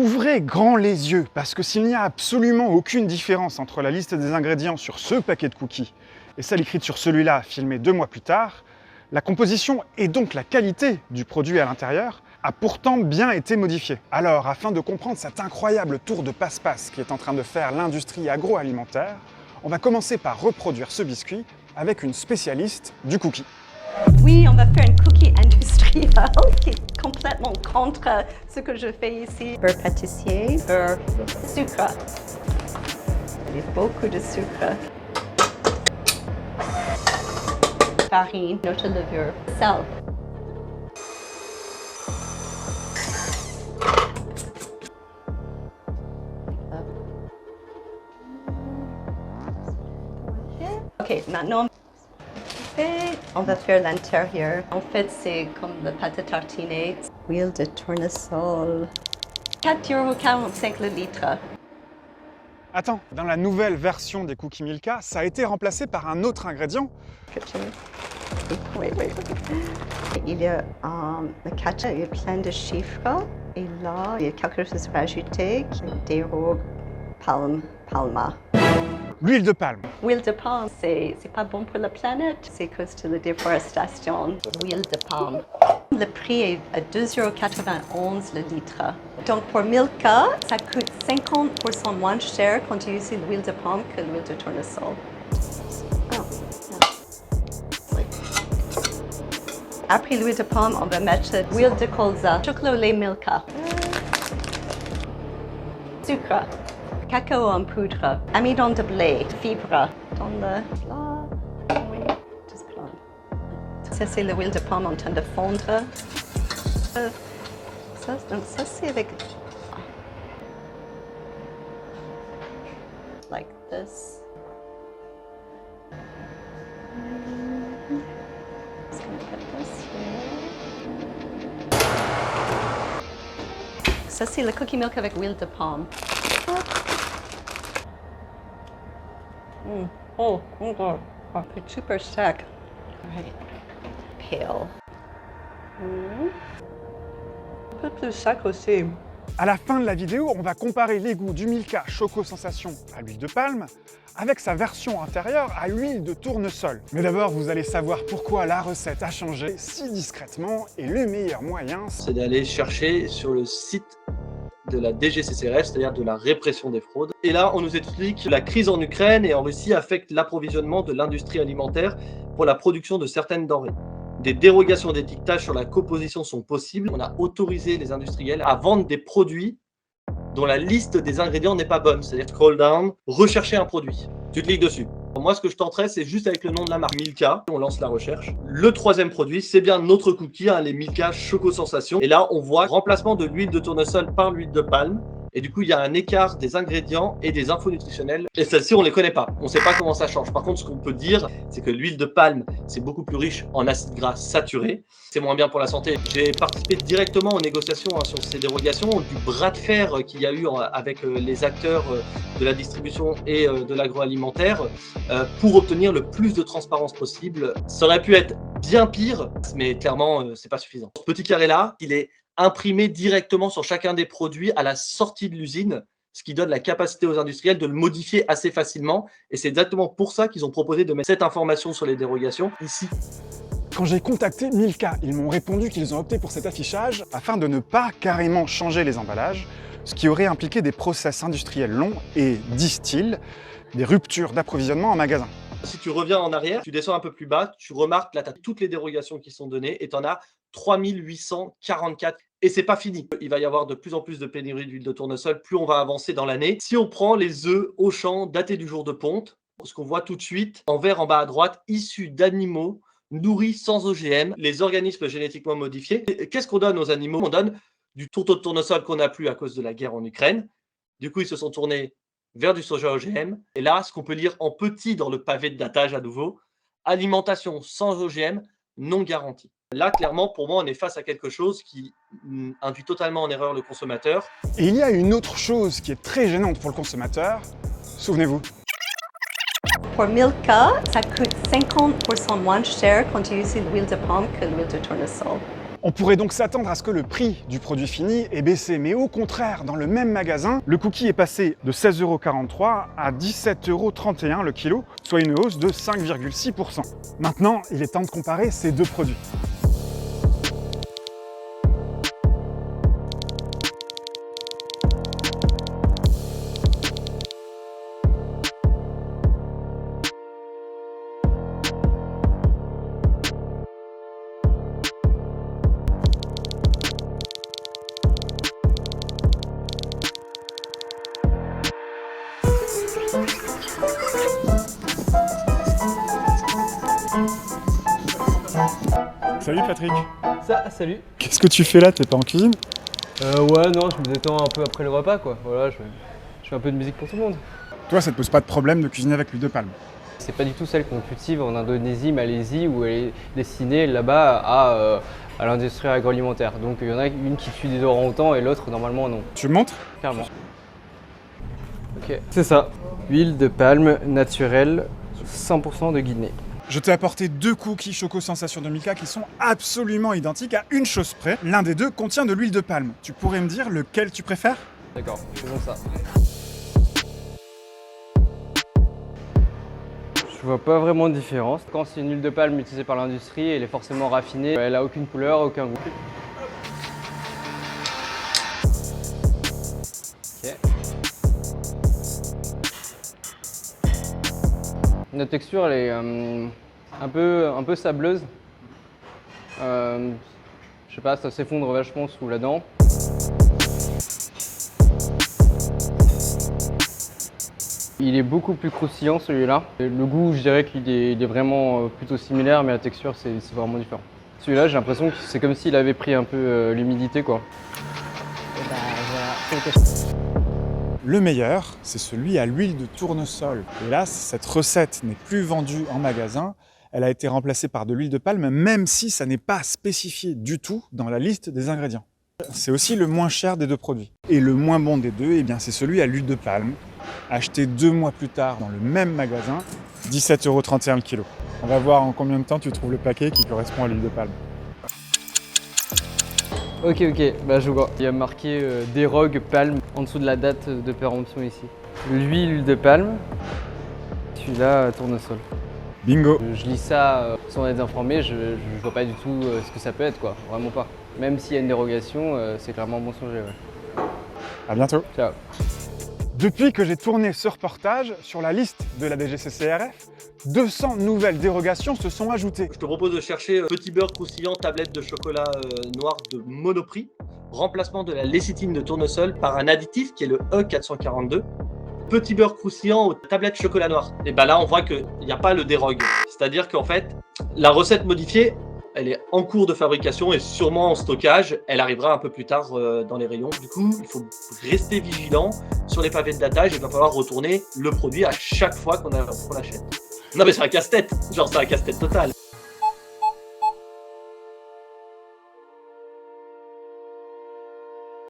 Ouvrez grand les yeux, parce que s'il n'y a absolument aucune différence entre la liste des ingrédients sur ce paquet de cookies et celle écrite sur celui-là, filmé 2 mois plus tard, la composition et donc la qualité du produit à l'intérieur a pourtant bien été modifiée. Alors, afin de comprendre cet incroyable tour de passe-passe qui est en train de faire l'industrie agroalimentaire, on va commencer par reproduire ce biscuit avec une spécialiste du cookie. Oui, on va faire une cookie industrielle qui est complètement contre ce que je fais ici. Beurre pâtissier, beurre, sucre. Il y a beaucoup de sucre. Farine, notre levure, sel. Ok, maintenant, on va faire l'intérieur. En fait, c'est comme la pâte à tartiner. Huile de tournesol. 4,45 € le litre. Attends, dans la nouvelle version des cookies Milka, ça a été remplacé par un autre ingrédient. Oui. Il y a le ketchup, il y a plein de chiffres. Et là, il y a quelque chose rajouté, d'héros palma. L'huile de palme. Huile de palme, c'est pas bon pour la planète, c'est à cause de la déforestation. Huile de palme. Le prix est à 2,91 € le litre. Donc pour Milka, ça coûte 50% moins cher quand tu utilises l'huile de palme que l'huile de tournesol. Après l'huile de palme, on va mettre l'huile de colza, chocolat au lait Milka, sucre, cacao en poudre, amidon de blé, fibres dans le plat. Oui, juste plat. Ça, c'est l'huile de palme en train de fondre. Donc ça, c'est avec... Like this. Ça, c'est le cookie milk avec huile de palme. Oh, c'est super sec. Right. Pale. Un peu plus sec aussi. À la fin de la vidéo, on va comparer les goûts du Milka Choco Sensation à l'huile de palme avec sa version intérieure à l'huile de tournesol. Mais d'abord, vous allez savoir pourquoi la recette a changé si discrètement et le meilleur moyen, c'est d'aller chercher sur le site de la DGCCRF, c'est-à-dire de la répression des fraudes. Et là, on nous explique que la crise en Ukraine et en Russie affecte l'approvisionnement de l'industrie alimentaire pour la production de certaines denrées. Des dérogations d'étiquetage sur la composition sont possibles. On a autorisé les industriels à vendre des produits dont la liste des ingrédients n'est pas bonne. C'est-à-dire scroll down, rechercher un produit. Tu cliques dessus. Moi, ce que je tenterai, c'est juste avec le nom de la marque Milka. On lance la recherche. Le troisième produit, c'est bien notre cookie, les Milka Choco Sensation. Et là, on voit remplacement de l'huile de tournesol par l'huile de palme. Et du coup, il y a un écart des ingrédients et des infos nutritionnelles. Et celles-ci, on ne les connaît pas. On ne sait pas comment ça change. Par contre, ce qu'on peut dire, c'est que l'huile de palme, c'est beaucoup plus riche en acides gras saturés. C'est moins bien pour la santé. J'ai participé directement aux négociations sur ces dérogations, du bras de fer qu'il y a eu avec les acteurs de la distribution et de l'agroalimentaire pour obtenir le plus de transparence possible. Ça aurait pu être bien pire, mais clairement, c'est pas suffisant. Ce petit carré-là, il est imprimé directement sur chacun des produits à la sortie de l'usine, ce qui donne la capacité aux industriels de le modifier assez facilement. Et c'est exactement pour ça qu'ils ont proposé de mettre cette information sur les dérogations ici. Quand j'ai contacté Milka, ils m'ont répondu qu'ils ont opté pour cet affichage afin de ne pas carrément changer les emballages, ce qui aurait impliqué des process industriels longs et, disent-ils, des ruptures d'approvisionnement en magasin. Si tu reviens en arrière, tu descends un peu plus bas, tu remarques là, tu as toutes les dérogations qui sont données et tu en as 3844. Et c'est pas fini. Il va y avoir de plus en plus de pénurie d'huile de tournesol, plus on va avancer dans l'année. Si on prend les œufs Auchan datés du jour de ponte, ce qu'on voit tout de suite, en vert en bas à droite, issus d'animaux nourris sans OGM, les organismes génétiquement modifiés. Qu'est-ce qu'on donne aux animaux? On donne du tourteau de tournesol qu'on n'a plus à cause de la guerre en Ukraine. Du coup, ils se sont tournés vers du soja OGM. Et là, ce qu'on peut lire en petit dans le pavé de datage à nouveau, alimentation sans OGM non garantie. Là, clairement, pour moi, on est face à quelque chose qui induit totalement en erreur le consommateur. Et il y a une autre chose qui est très gênante pour le consommateur, souvenez-vous. Pour Milka, ça coûte 50% moins cher quand tu utilises l'huile de palme que l'huile de tournesol. On pourrait donc s'attendre à ce que le prix du produit fini ait baissé, mais au contraire, dans le même magasin, le cookie est passé de 16,43 € à 17,31 € le kilo, soit une hausse de 5,6%. Maintenant, il est temps de comparer ces deux produits. Salut Patrick. Salut. Qu'est-ce que tu fais là? T'es pas en cuisine? Ouais, non, je me détends un peu après le repas, quoi. Voilà, je fais un peu de musique pour tout le monde. Toi, ça te pose pas de problème de cuisiner avec l'huile de palme? C'est pas du tout celle qu'on cultive en Indonésie, Malaisie, où elle est destinée là-bas à l'industrie agroalimentaire. Donc il y en a une qui tue des orang-outans et l'autre, normalement, non. Tu me montres? Clairement. Ok, c'est ça. Huile de palme naturelle, 100% de Guinée. Je t'ai apporté deux cookies Choco Sensation de Milka qui sont absolument identiques à une chose près. L'un des deux contient de l'huile de palme. Tu pourrais me dire lequel tu préfères? D'accord, faisons ça. Je vois pas vraiment de différence. Quand c'est une huile de palme utilisée par l'industrie, elle est forcément raffinée. Elle a aucune couleur, aucun goût. Ok. La texture, elle est un peu sableuse. Je sais pas, ça s'effondre vachement sous la dent. Il est beaucoup plus croustillant celui-là. Le goût, je dirais qu'il est vraiment plutôt similaire, mais la texture, c'est vraiment différent. Celui-là, j'ai l'impression que c'est comme s'il avait pris un peu l'humidité, quoi. Le meilleur, c'est celui à l'huile de tournesol. Hélas, cette recette n'est plus vendue en magasin. Elle a été remplacée par de l'huile de palme, même si ça n'est pas spécifié du tout dans la liste des ingrédients. C'est aussi le moins cher des deux produits. Et le moins bon des deux, eh bien, c'est celui à l'huile de palme, acheté 2 mois plus tard dans le même magasin, 17,31 € le kilo. On va voir en combien de temps tu trouves le paquet qui correspond à l'huile de palme. Ok, bah je vois. Il y a marqué Dérogue Palme en dessous de la date de péremption ici. L'huile de palme, celui-là tournesol. Bingo! Je lis ça sans être informé, je vois pas du tout ce que ça peut être, quoi. Vraiment pas. Même s'il y a une dérogation, c'est clairement mensonger, ouais. À bientôt! Ciao. Depuis que j'ai tourné ce reportage, sur la liste de la DGCCRF, 200 nouvelles dérogations se sont ajoutées. Je te propose de chercher petit beurre croustillant, tablette de chocolat noir de Monoprix, remplacement de la lécithine de tournesol par un additif qui est le E442. Petit beurre croustillant aux tablettes chocolat noir. Et ben là, on voit qu'il n'y a pas le dérogue. C'est-à-dire qu'en fait, la recette modifiée, elle est en cours de fabrication et sûrement en stockage. Elle arrivera un peu plus tard dans les rayons. Du coup, il faut rester vigilant sur les pavés de datage. Il va falloir retourner le produit à chaque fois qu'on l'achète. Non mais c'est un casse-tête. Genre c'est un casse-tête total.